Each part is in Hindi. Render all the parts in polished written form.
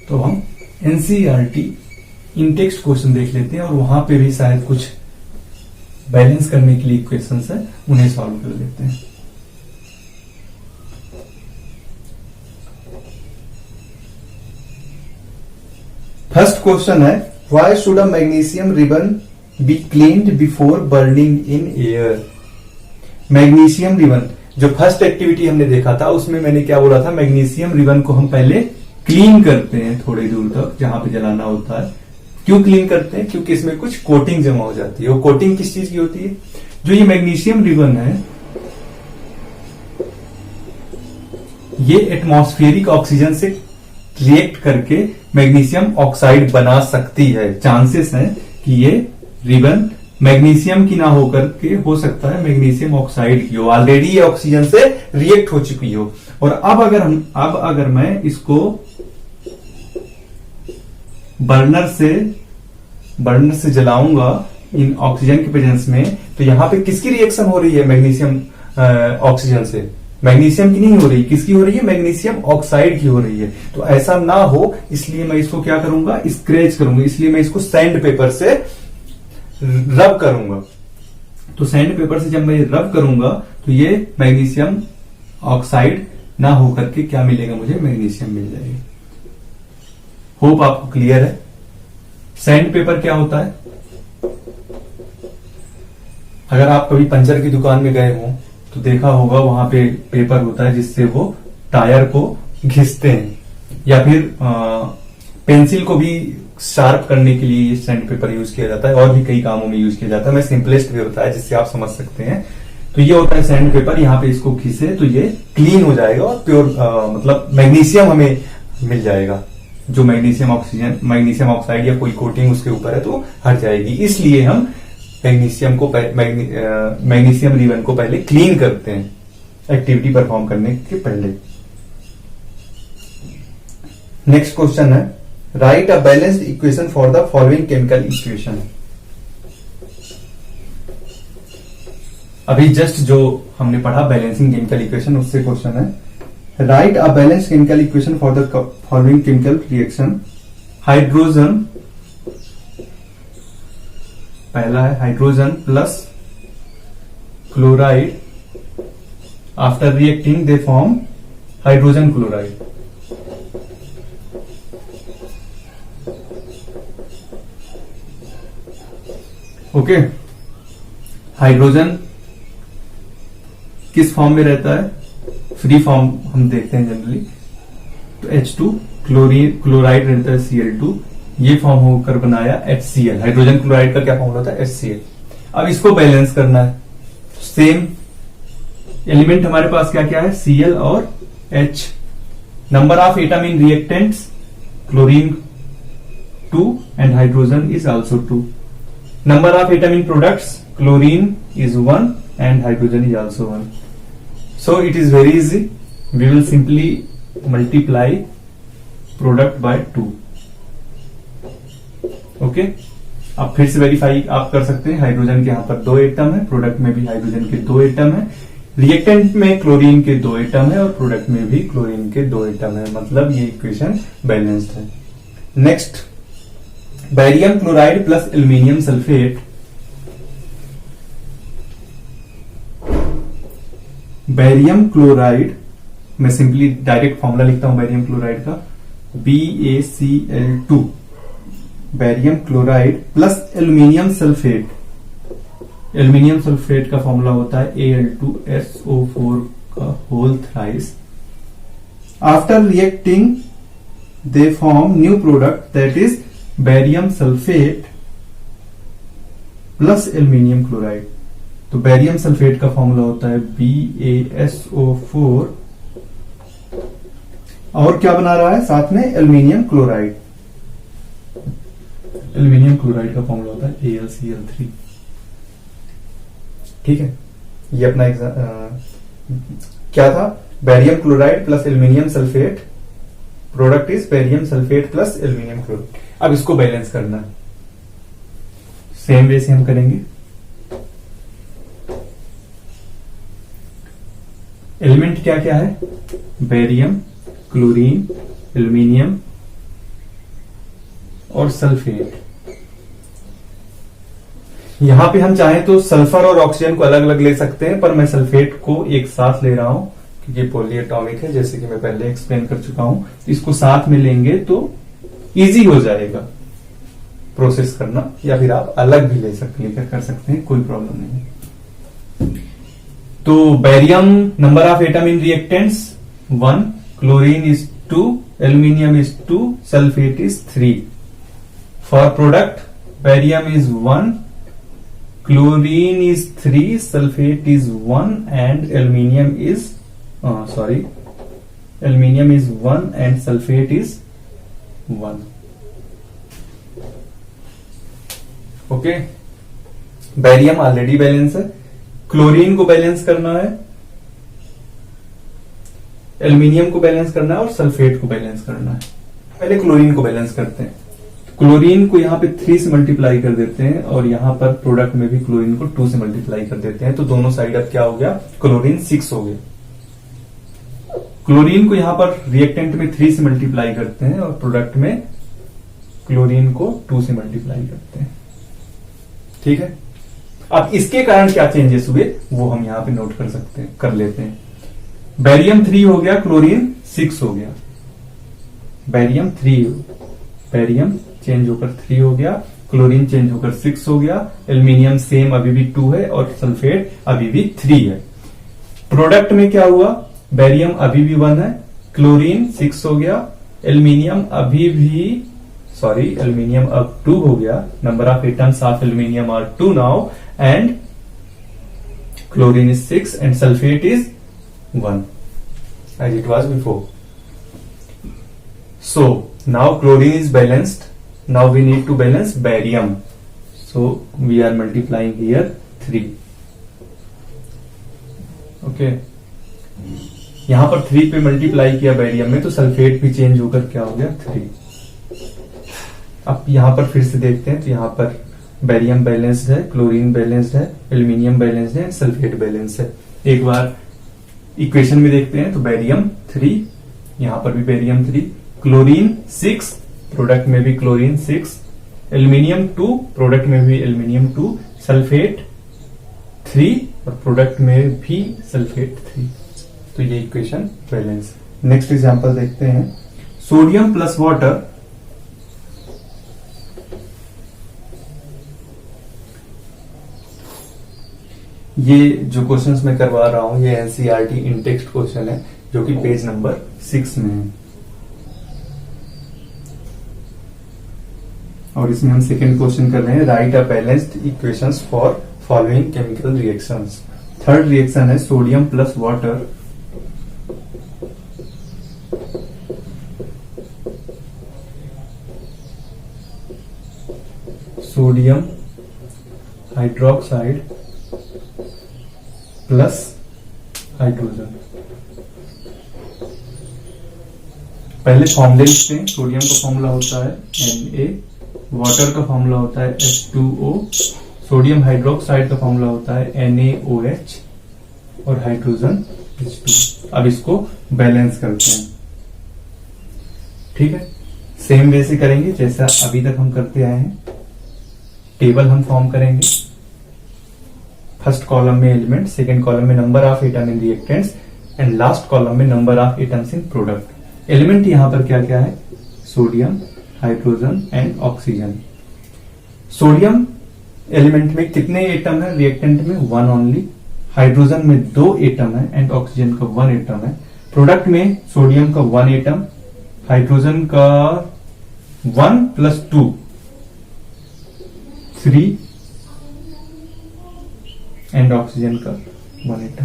तो हम एनसीईआरटी इन टेक्स्ट क्वेश्चन देख लेते हैं और वहां पे भी शायद कुछ बैलेंस करने के लिए इक्वेशंस है, उन्हें सॉल्व कर लेते हैं। फर्स्ट क्वेश्चन है, why should a magnesium ribbon be cleaned before burning in air. Magnesium ribbon, जो फर्स्ट एक्टिविटी हमने देखा था उसमें मैंने क्या बोला था, मैग्नीशियम रिबन को हम पहले क्लीन करते हैं थोड़ी दूर तक जहां पे जलाना होता है। क्यों क्लीन करते हैं? क्योंकि इसमें कुछ कोटिंग जमा हो जाती है। वो कोटिंग किस चीज की होती है? जो ये मैग्नीशियम रिबन है ये एटमॉस्फेरिक ऑक्सीजन से रिएक्ट करके मैग्नीशियम ऑक्साइड बना सकती है। चांसेस हैं कि ये रिबन मैग्नीशियम की ना होकर के हो सकता है मैग्नीशियम ऑक्साइड की हो, ऑलरेडी ये ऑक्सीजन से रिएक्ट हो चुकी हो। और अब अगर मैं इसको बर्नर से जलाऊंगा इन ऑक्सीजन के प्रेजेंस में, तो यहां पे किसकी रिएक्शन हो रही है? मैग्नीशियम ऑक्सीजन से। मैग्नीशियम की नहीं हो रही, किसकी हो रही है? मैग्नीशियम ऑक्साइड की हो रही है। तो ऐसा ना हो इसलिए मैं इसको क्या करूंगा, स्क्रैच करूंगा। इसलिए मैं इसको सैंड पेपर से रब करूंगा। तो सैंड पेपर से जब मैं रब करूंगा तो ये मैग्नीशियम ऑक्साइड ना होकर के क्या मिलेगा मुझे? मैग्नीशियम मिल जाएगा। होप आपको क्लियर है। सैंड पेपर क्या होता है? अगर आप कभी पंचर की दुकान में गए हो तो देखा होगा वहां पे पेपर होता है जिससे वो टायर को घिसते हैं, या फिर पेंसिल को भी शार्प करने के लिए ये सैंड पेपर यूज किया जाता है, और भी कई कामों में यूज किया जाता है। मैं सिंपलेस्ट वे होता है जिससे आप समझ सकते हैं। तो ये होता है सैंड पेपर। यहाँ पे इसको घिसे तो ये क्लीन हो जाएगा और प्योर मतलब मैग्नीशियम हमें मिल जाएगा। जो मैग्नीशियम ऑक्साइड या कोई कोटिंग उसके ऊपर है तो हट जाएगी। इसलिए हम मैग्नीशियम रिबन को पहले क्लीन करते हैं एक्टिविटी परफॉर्म करने के पहले। नेक्स्ट क्वेश्चन है, right a balanced equation for the following chemical equation. अभी जस्ट जो हमने पढ़ा बैलेंसिंग केमिकल इक्वेशन, उससे क्वेश्चन है, right a balanced chemical equation for the following chemical reaction. Hydrogen, पहला है hydrogen plus chloride, after reacting they form hydrogen chloride. Okay, hydrogen किस फॉर्म में रहता है? फ्री फॉर्म हम देखते हैं जनरली, तो H2, क्लोराइड रहता है Cl2, ये फॉर्म होकर बनाया HCl। हाइड्रोजन क्लोराइड का क्या फॉर्मूला होता है? HCl। अब इसको बैलेंस करना है। सेम एलिमेंट हमारे पास क्या क्या है? Cl और H। Number of atom in reactants, chlorine 2 and hydrogen is also 2। Number of atom in products, chlorine is 1 and hydrogen is also 1. So it is very easy. We will simply multiply product by 2. Okay? आप फिर से वेरीफाई आप कर सकते हैं। हाइड्रोजन के यहाँ पर 2 एटम है, प्रोडक्ट में भी हाइड्रोजन के 2 एटम है, रिएक्टेंट में क्लोरीन के 2 एटम है और प्रोडक्ट में भी क्लोरीन के 2 एटम है। मतलब ये इक्वेशन बैलेंस्ड है। Next, barium chloride plus aluminium sulphate. Barium chloride, मैं सिंपली डायरेक्ट फॉर्मूला लिखता हूं बैरियम क्लोराइड का, BaCl2। Barium chloride plus aluminium sulphate. Aluminium sulphate का फॉर्मूला होता है Al2SO4 का whole thrice. After reacting they form new product that is barium sulphate plus aluminium chloride. तो बैरियम सल्फेट का फॉर्मूला होता है BaSO4, और क्या बना रहा है साथ में? Aluminium chloride. एल्यूमिनियम क्लोराइड का फॉर्मूला होता है AlCl3। ठीक है, ये अपना क्या था? Barium chloride plus aluminium sulphate, product is barium sulphate plus aluminium chloride. अब इसको बैलेंस करना है, सेम वे से हम करेंगे। एलिमेंट क्या क्या है? बैरियम, क्लोरीन, एल्यूमिनियम, और सल्फेट। यहां पे हम चाहें तो सल्फर और ऑक्सीजन को अलग अलग ले सकते हैं, पर मैं सल्फेट को एक साथ ले रहा हूं क्योंकि ये पॉलीएटॉमिक है, जैसे कि मैं पहले एक्सप्लेन कर चुका हूं। इसको साथ में लेंगे तो इजी हो जाएगा प्रोसेस करना, या फिर आप अलग भी ले कर सकते हैं, कोई प्रॉब्लम नहीं। तो barium number of atom in reactants 1, chlorine is 2, aluminium is 2, sulphate is 3। For product barium is 1, chlorine is 3, sulfate is 1 and aluminium is aluminium is 1 and sulfate is 1. Okay, barium already balance है, क्लोरीन को बैलेंस करना है, एल्यूमिनियम को बैलेंस करना है और सल्फेट को बैलेंस करना है। पहले क्लोरीन को बैलेंस करते हैं। क्लोरीन को यहां पे 3 से मल्टीप्लाई कर देते हैं और यहां पर प्रोडक्ट में भी क्लोरीन को 2 से मल्टीप्लाई कर देते हैं, तो दोनों साइड अब क्या हो गया, क्लोरीन 6 हो गया। क्लोरीन को यहां पर रिएक्टेंट में 3 से मल्टीप्लाई करते हैं और प्रोडक्ट में क्लोरीन को 2 से मल्टीप्लाई करते हैं। ठीक है, अब इसके कारण क्या चेंजेस हुए वो हम यहां पे नोट कर लेते हैं। बेरियम 3 हो गया, क्लोरीन 6 हो गया। बेरियम चेंज होकर 3 हो गया, क्लोरीन चेंज होकर 6 हो गया, एल्यूमिनियम सेम अभी भी 2 है और सल्फेट अभी भी 3 है। प्रोडक्ट में क्या हुआ, बेरियम अभी भी 1 है, क्लोरीन 6 हो गया, एल्यूमिनियम अब 2 हो गया। Number of atoms of aluminium are 2 now and chlorine is 6 and sulphate is 1 as it was before. So now chlorine is balanced. Now we need to balance barium. So we are multiplying here 3. Okay. यहां पर 3 पे मल्टीप्लाई किया बेरियम में, तो सल्फेट भी चेंज होकर क्या हो गया 3। अब यहां पर फिर से देखते हैं, तो यहां पर बेरियम बैलेंस्ड है, क्लोरीन बैलेंस्ड है, एल्यूमिनियम बैलेंस्ड है, सल्फेट बैलेंस है। एक बार इक्वेशन में देखते हैं, तो बेरियम 3, यहां पर भी बेरियम 3, क्लोरीन 6, प्रोडक्ट में भी क्लोरीन 6, एल्यूमिनियम 2, प्रोडक्ट में भी एल्यूमिनियम 2, सल्फेट 3 और प्रोडक्ट में भी सल्फेट 3। तो ये इक्वेशन बैलेंस। नेक्स्ट एग्जांपल देखते हैं, सोडियम प्लस वाटर ये जो क्वेश्चंस मैं करवा रहा हूं ये एनसीईआरटी इन टेक्स्ट क्वेश्चन है, जो कि पेज नंबर 6 में है। और इसमें हम सेकेंड क्वेश्चन कर रहे हैं, write a balanced equations for following chemical reactions. Third reaction है sodium plus water. Sodium hydroxide plus hydrogen. पहले फॉर्मूले लिखते हैं। सोडियम का फॉर्मूला होता है Na, वाटर का फॉर्मूला होता है H2O, सोडियम हाइड्रोक्साइड का फॉर्मूला होता है NaOH और हाइड्रोजन H2। अब इसको बैलेंस करते हैं। ठीक है, सेम वे से करेंगे जैसा अभी तक हम करते आए हैं। टेबल हम फॉर्म करेंगे। फर्स्ट कॉलम में एलिमेंट, सेकेंड कॉलम में number of atom in reactants and last column में number of atoms in product. Element यहां पर क्या क्या है, sodium, hydrogen and oxygen. Sodium element में कितने एटम है, रिएक्टेंट में 1 ओनली, हाइड्रोजन में 2 एटम है एंड ऑक्सीजन का 1 एटम है। प्रोडक्ट में सोडियम का 1 एटम, हाइड्रोजन का 1 + 2 3 एंड ऑक्सीजन का 1 एटम।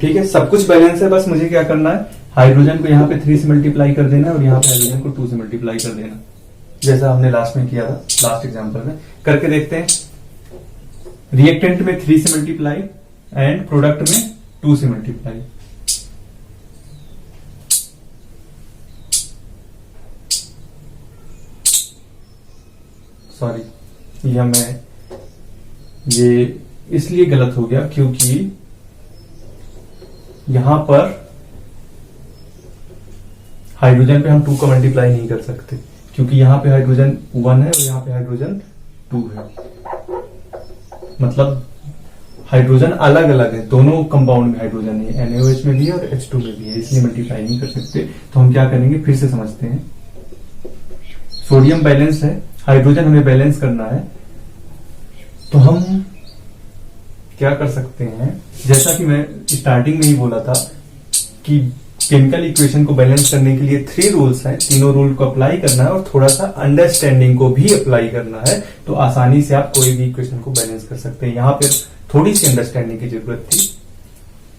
ठीक है, सब कुछ बैलेंस है। बस मुझे क्या करना है, हाइड्रोजन को यहां पे 3 से मल्टीप्लाई कर देना है और यहां पे हाइड्रोजन को 2 से मल्टीप्लाई कर देना, जैसा हमने लास्ट में किया था, लास्ट एग्जांपल में। करके देखते हैं। रिएक्टेंट में 3 से मल्टीप्लाई एंड प्रोडक्ट में 2 से मल्टीप्लाई। सॉरी, ये इसलिए गलत हो गया क्योंकि यहां पर हाइड्रोजन पे हम 2 का मल्टीप्लाई नहीं कर सकते क्योंकि यहाँ पे हाइड्रोजन 1 है और यहाँ पे हाइड्रोजन 2 है, मतलब हाइड्रोजन अलग अलग है, दोनों कंपाउंड में हाइड्रोजन है, NaOH में भी है और H2 में भी है, इसलिए मल्टीप्लाई नहीं कर सकते। तो हम क्या करेंगे, फिर से समझते हैं। सोडियम बैलेंस है, हाइड्रोजन हमें बैलेंस करना है, तो हम क्या कर सकते हैं, जैसा कि मैं स्टार्टिंग में ही बोला था कि केमिकल इक्वेशन को बैलेंस करने के लिए 3 रूल्स हैं, तीनों रूल को अप्लाई करना है और थोड़ा सा अंडरस्टैंडिंग को भी अप्लाई करना है, तो आसानी से आप कोई भी इक्वेशन को बैलेंस कर सकते हैं। यहां पर थोड़ी सी अंडरस्टैंडिंग की जरूरत थी।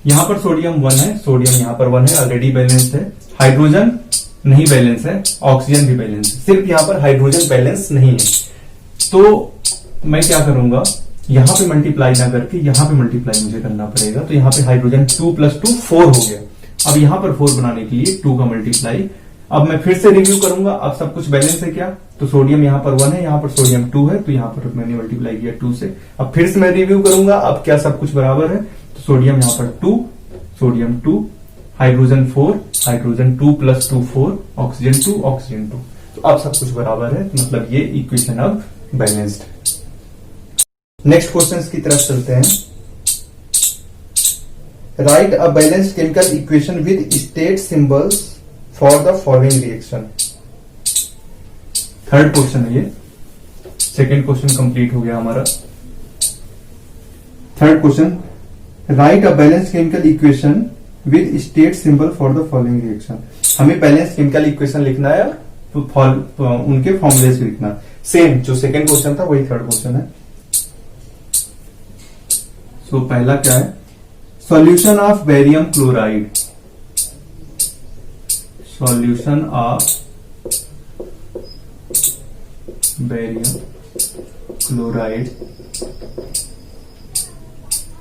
यहां पर सोडियम 1 है, सोडियम यहां पर 1 है, ऑलरेडी बैलेंस्ड है। हाइड्रोजन नहीं बैलेंस है, ऑक्सीजन भी बैलेंस है, सिर्फ यहां पर हाइड्रोजन बैलेंस नहीं है। तो मैं क्या करूंगा, यहां पे मल्टीप्लाई ना करके यहां पे मल्टीप्लाई मुझे करना पड़ेगा। तो यहां पे हाइड्रोजन 2 + 2 4 हो गया। अब यहां पर 4 बनाने के लिए 2 का मल्टीप्लाई। अब मैं फिर से रिव्यू करूंगा, अब सब कुछ बैलेंस है क्या, तो सोडियम यहां पर 1 है, यहां पर सोडियम 2 है, तो यहां पर मैंने मल्टीप्लाई किया 2 से। अब फिर से मैं रिव्यू करूंगा, अब क्या सब कुछ बराबर है, तो सोडियम यहां पर 2, sodium 2, hydrogen 4, hydrogen 2 + 2 4, oxygen 2, oxygen 2। तो अब सब कुछ बराबर है, मतलब ये इक्वेशन अब बैलेंस्ड है। नेक्स्ट क्वेश्चन की तरफ चलते हैं। Write a balanced chemical equation with state symbols for the following reaction. Third question है ये, सेकेंड क्वेश्चन कंप्लीट हो गया हमारा। Third question, right a balanced chemical equation with state symbol for the following reaction. हमें बैलेंस्ड केमिकल इक्वेशन लिखना है, उनके फॉर्मूलेस लिखना। सेम जो सेकेंड क्वेश्चन था वही थर्ड क्वेश्चन है। तो पहला क्या है, solution of barium chloride, solution of barium chloride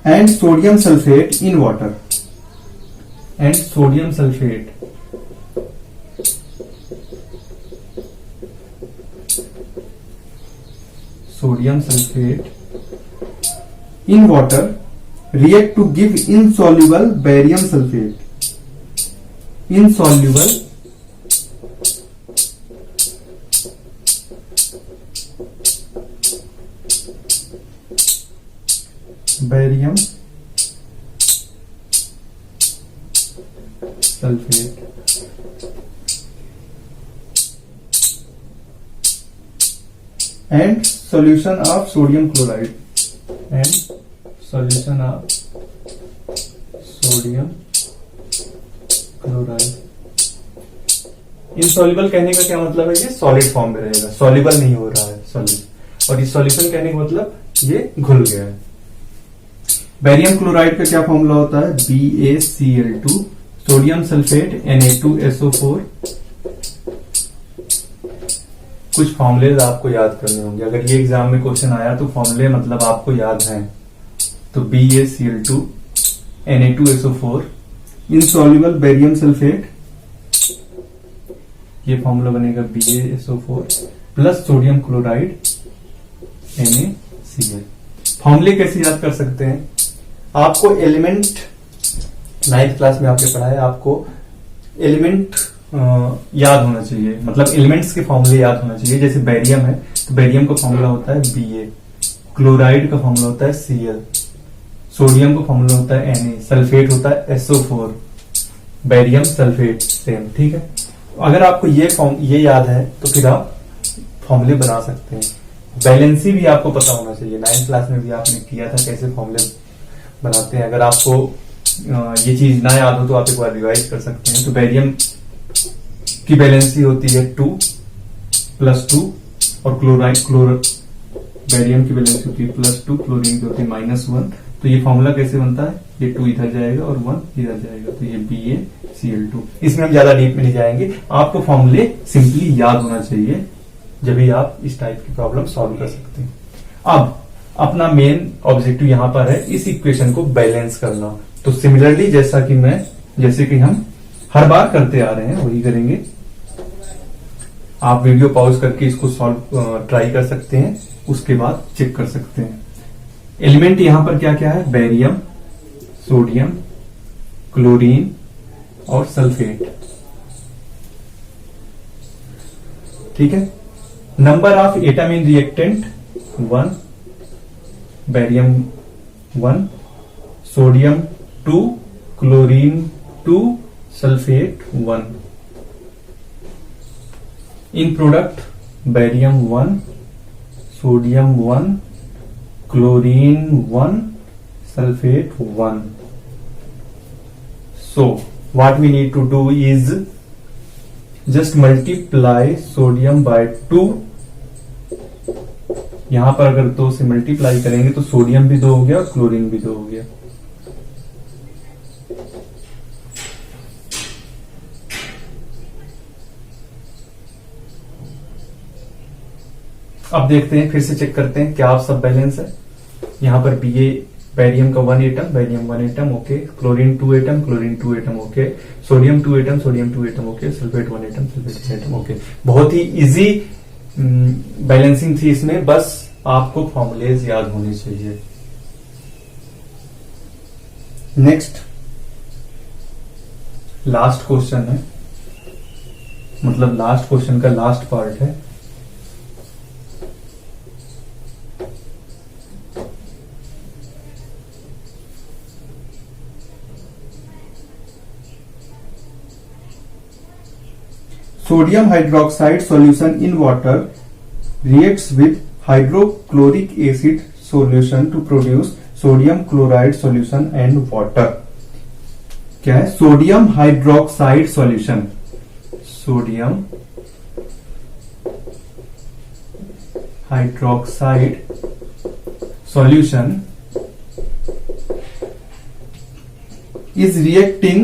and sodium sulphate in water, and sodium sulphate in water react to give insoluble barium sulfate, insoluble barium sulfate and solution of sodium chloride, and solution of sodium chloride। Insoluble कहने का क्या मतलब है, ये सॉलिड फॉर्म में रहेगा, सॉल्युबल नहीं हो रहा है सॉलिड। और ये सॉल्यूशन कहने का मतलब ये घुल गया है। बेरियम क्लोराइड का क्या फॉर्मूला होता है, BaCl2, सोडियम सल्फेट Na2SO4। कुछ फॉर्मूलेज आपको याद करने होंगे, अगर ये एग्जाम में क्वेश्चन आया तो फॉर्मूले मतलब आपको याद हैं। तो BaCl2 Na2SO4 insoluble barium sulphate, ये फॉर्मूला बनेगा BaSO4 plus sodium chloride NaCl। फॉर्मूले कैसे याद कर सकते हैं, आपको एलिमेंट 9th क्लास में आपने पढ़ा है, आपको एलिमेंट याद होना चाहिए, मतलब एलिमेंट्स के फॉर्मूले याद होना चाहिए। जैसे बेरियम है तो बेरियम का फॉर्मूला होता है Ba, क्लोराइड का फॉर्मूला होता है Cl, सोडियम का फॉर्मूला होता है Na, सल्फेट होता है SO4, बेरियम सल्फेट सेम, ठीक है। अगर आपको ये याद है तो फिर आप फॉर्मूले बना सकते हैं। बैलेंसी भी आपको पता होना चाहिए, 9th क्लास में भी आपने किया था कैसे फॉर्मूले बनाते हैं। अगर आपको ये चीज ना याद हो तो आप एक बार रिवाइज कर सकते हैं। तो बेरियम की बैलेंसी होती है 2 + 2 और बेरियम की बैलेंसी होती है +2, क्लोरीन की होती है -1। तो ये फॉर्मूला कैसे बनता है, ये 2 इधर जाएगा और 1 इधर जाएगा, तो ये BaCl2। इसमें हम ज्यादा डीप में नहीं जाएंगे, आपको फॉर्मूले सिंपली याद होना चाहिए, जब भी आप इस टाइप की प्रॉब्लम सॉल्व कर सकते हैं। अब अपना मेन ऑब्जेक्टिव यहां पर है इस इक्वेशन को बैलेंस करना। तो सिमिलरली जैसे कि हम हर बार करते आ रहे हैं वही करेंगे। आप वीडियो पॉज करके इसको सॉल्व ट्राई कर सकते हैं, उसके बाद चेक कर सकते हैं। एलिमेंट यहां पर क्या क्या है, बेरियम, सोडियम, क्लोरीन और सल्फेट। ठीक है। Number of atom in reactant 1, barium 1, sodium 2, chlorine 2, sulphate 1। In product barium 1, sodium 1, chlorine 1, sulfate 1. So what we need to do is just multiply sodium by 2. यहां पर अगर 2 से मल्टीप्लाई करेंगे तो सोडियम भी 2 हो गया और क्लोरीन भी 2 हो गया। अब देखते हैं, फिर से चेक करते हैं क्या आप सब बैलेंस है। यहां पर भी ये बेरियम का 1 atom, barium 1 atom okay, chlorine 2 atom, chlorine 2 atom okay, sodium 2 atom, sodium 2 atom okay, sulphate 1 atom, sulphate 1 atom okay. बहुत ही इजी बैलेंसिंग थी इसमें, बस आपको फॉर्मूलेज याद होने चाहिए। नेक्स्ट लास्ट क्वेश्चन है, मतलब लास्ट क्वेश्चन का लास्ट पार्ट है। Sodium hydroxide solution in water reacts with hydrochloric acid solution to produce sodium chloride solution and water। क्या है? Sodium hydroxide solution, sodium hydroxide solution is reacting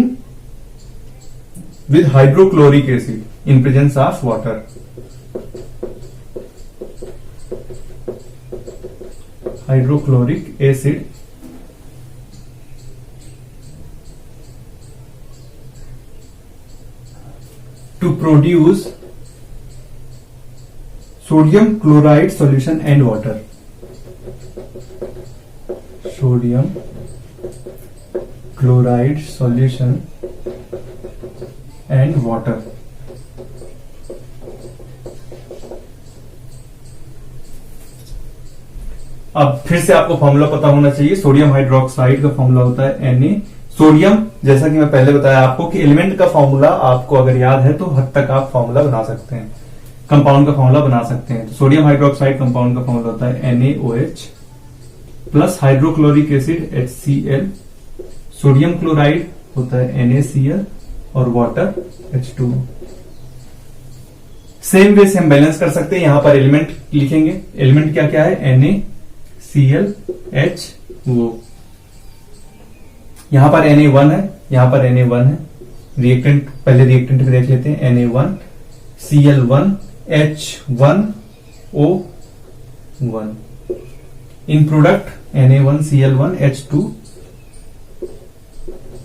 with hydrochloric acid in presence of water। hydrochloric acid to produce sodium chloride solution and water। sodium chloride solution and water। अब फिर से आपको फॉर्मूला पता होना चाहिए। सोडियम हाइड्रोक्साइड का फॉर्मूला होता है Na। सोडियम, जैसा कि मैं पहले बताया आपको कि एलिमेंट का फॉर्मूला आपको अगर याद है तो हद तक आप फॉर्मूला बना सकते हैं, कंपाउंड का फॉर्मूला बना सकते हैं। तो सोडियम हाइड्रोक्साइड कंपाउंड का फॉर्मूला होता है NaOH plus hydrochloric acid HCl, sodium chloride होता है NaCl और वाटर H2। सेम वे से हम बैलेंस कर सकते हैं। यहां पर एलिमेंट लिखेंगे, एलिमेंट क्या क्या है? NaCl H2O। यहां पर Na1 है, यहां पर Na1 है। रिएक्टेंट, पहले रिएक्टेंट में देख लेते हैं। Na1 Cl1 H1O1। इन प्रोडक्ट Na1 Cl1 H2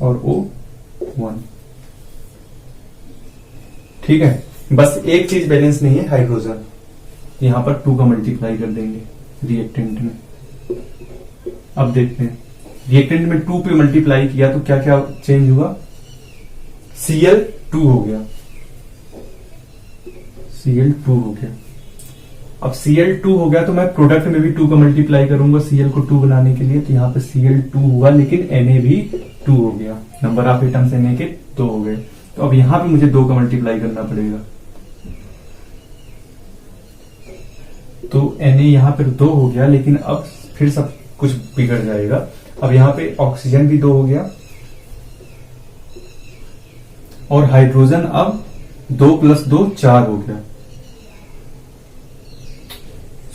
और O1। ठीक है, बस एक चीज बैलेंस नहीं है, हाइड्रोजन। यहां पर 2 का मल्टीप्लाई कर देंगे रिएक्टेंट में। अब देखते हैं, रिएक्टेंट में 2 पे मल्टीप्लाई किया तो क्या क्या चेंज हुआ? Cl2 हो गया, Cl2 हो गया। अब Cl2 हो गया तो मैं प्रोडक्ट में भी 2 का मल्टीप्लाई करूंगा Cl को 2 बनाने के लिए, तो यहां पे Cl2 हुआ, लेकिन Na भी 2 हो गया। नंबर ऑफ एटम्स Na के 2 हो गए। तो अब यहां पे मुझे 2 का मल्टीप्लाई करना पड़ेगा, तो Na यहां पर 2 हो गया, लेकिन अब फिर सब कुछ बिगड़ जाएगा। अब यहां पे ऑक्सीजन भी 2 हो गया और हाइड्रोजन अब 2 + 2 4 हो गया।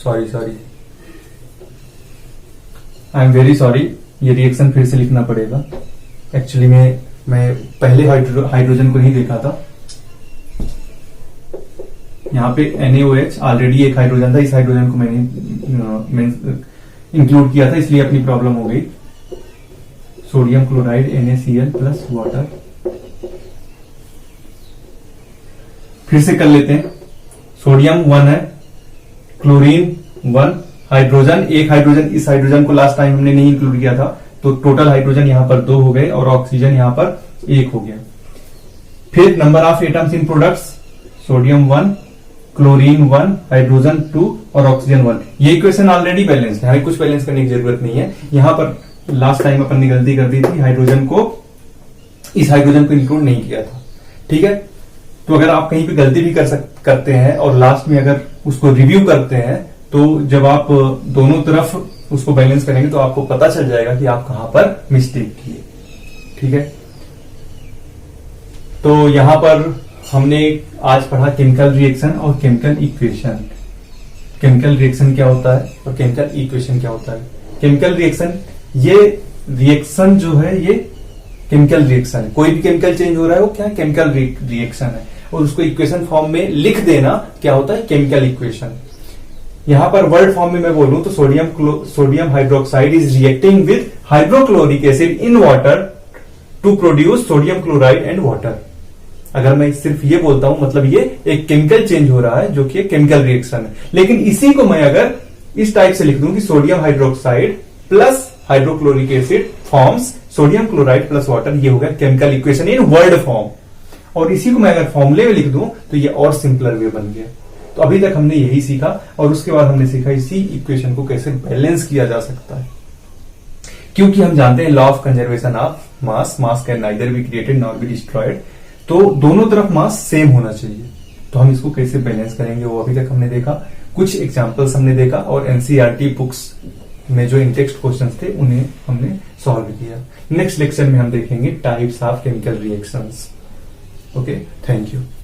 Sorry I am very sorry, ये रिएक्शन फिर से लिखना पड़ेगा। एक्चुअली मैं पहले हाइड्रोजन को नहीं देखा था। यहाँ पे NaOH ऑलरेडी एक हाइड्रोजन था, इस हाइड्रोजन को मैंने इंक्लूड किया था, इसलिए अपनी प्रॉब्लम हो गई। Sodium chloride NaCl plus water. फिर से कर लेते हैं। सोडियम 1 है, क्लोरीन 1, हाइड्रोजन, एक हाइड्रोजन, इस हाइड्रोजन को लास्ट टाइम हमने नहीं इंक्लूड किया था, तो टोटल हाइड्रोजन यहां पर 2 हो गए और ऑक्सीजन यहां पर 1 हो गया। फिर number of atoms in products, sodium 1, chlorine 1, hydrogen 2 और ऑक्सीजन 1। ये इक्वेशन ऑलरेडी बैलेंस है, हमें कुछ बैलेंस करने की जरूरत नहीं है। यहां पर लास्ट टाइम अपन ने गलती कर दी थी, हाइड्रोजन को, इस हाइड्रोजन को इंक्लूड नहीं किया था। ठीक है, तो अगर आप कहीं पे गलती भी करते हैं और लास्ट में अगर उसको रिव्यू करते हैं, तो जब आप दोनों तरफ उसको बैलेंस करेंगे तो आपको पता चल जाएगा कि आप कहां पर मिस्टेक किए। ठीक है, तो यहां पर हमने आज पढ़ा केमिकल रिएक्शन और केमिकल इक्वेशन। केमिकल रिएक्शन क्या होता है और केमिकल इक्वेशन क्या होता है। केमिकल रिएक्शन, ये रिएक्शन जो है ये केमिकल रिएक्शन है। कोई भी केमिकल चेंज हो रहा है वो क्या केमिकल रिएक्शन है, और उसको इक्वेशन फॉर्म में लिख देना क्या होता है केमिकल इक्वेशन। यहां पर वर्ड फॉर्म में मैं बोलूं तो sodium hydroxide is reacting with hydrochloric acid in water to produce sodium chloride and water. अगर मैं सिर्फ ये बोलता हूं मतलब ये एक केमिकल चेंज हो रहा है जो कि केमिकल रिएक्शन है। लेकिन इसी को मैं अगर इस टाइप से लिख दूं कि sodium hydroxide plus hydrochloric acid forms sodium chloride plus water, ये हो गया chemical equation in word form. और इसी को मैं अगर फॉर्मूले में लिख दूं तो ये और सिंपलर वे बन गया। तो अभी तक हमने यही सीखा, और उसके बाद हमने सीखा इसी इक्वेशन को कैसे बैलेंस किया जा सकता है। क्योंकि हम जानते हैं law of conservation of mass, mass can neither be created nor be destroyed, तो दोनों तरफ मास सेम होना चाहिए। तो हम इसको कैसे बैलेंस करेंगे वो अभी तक हमने देखा, कुछ एग्जांपल्स हमने देखा, और एनसीईआरटी बुक्स में जो इंटेक्स्ट क्वेश्चंस थे उन्हें हमने सॉल्व किया। नेक्स्ट लेक्चर में हम देखेंगे types of chemical reactions. Okay, thank you.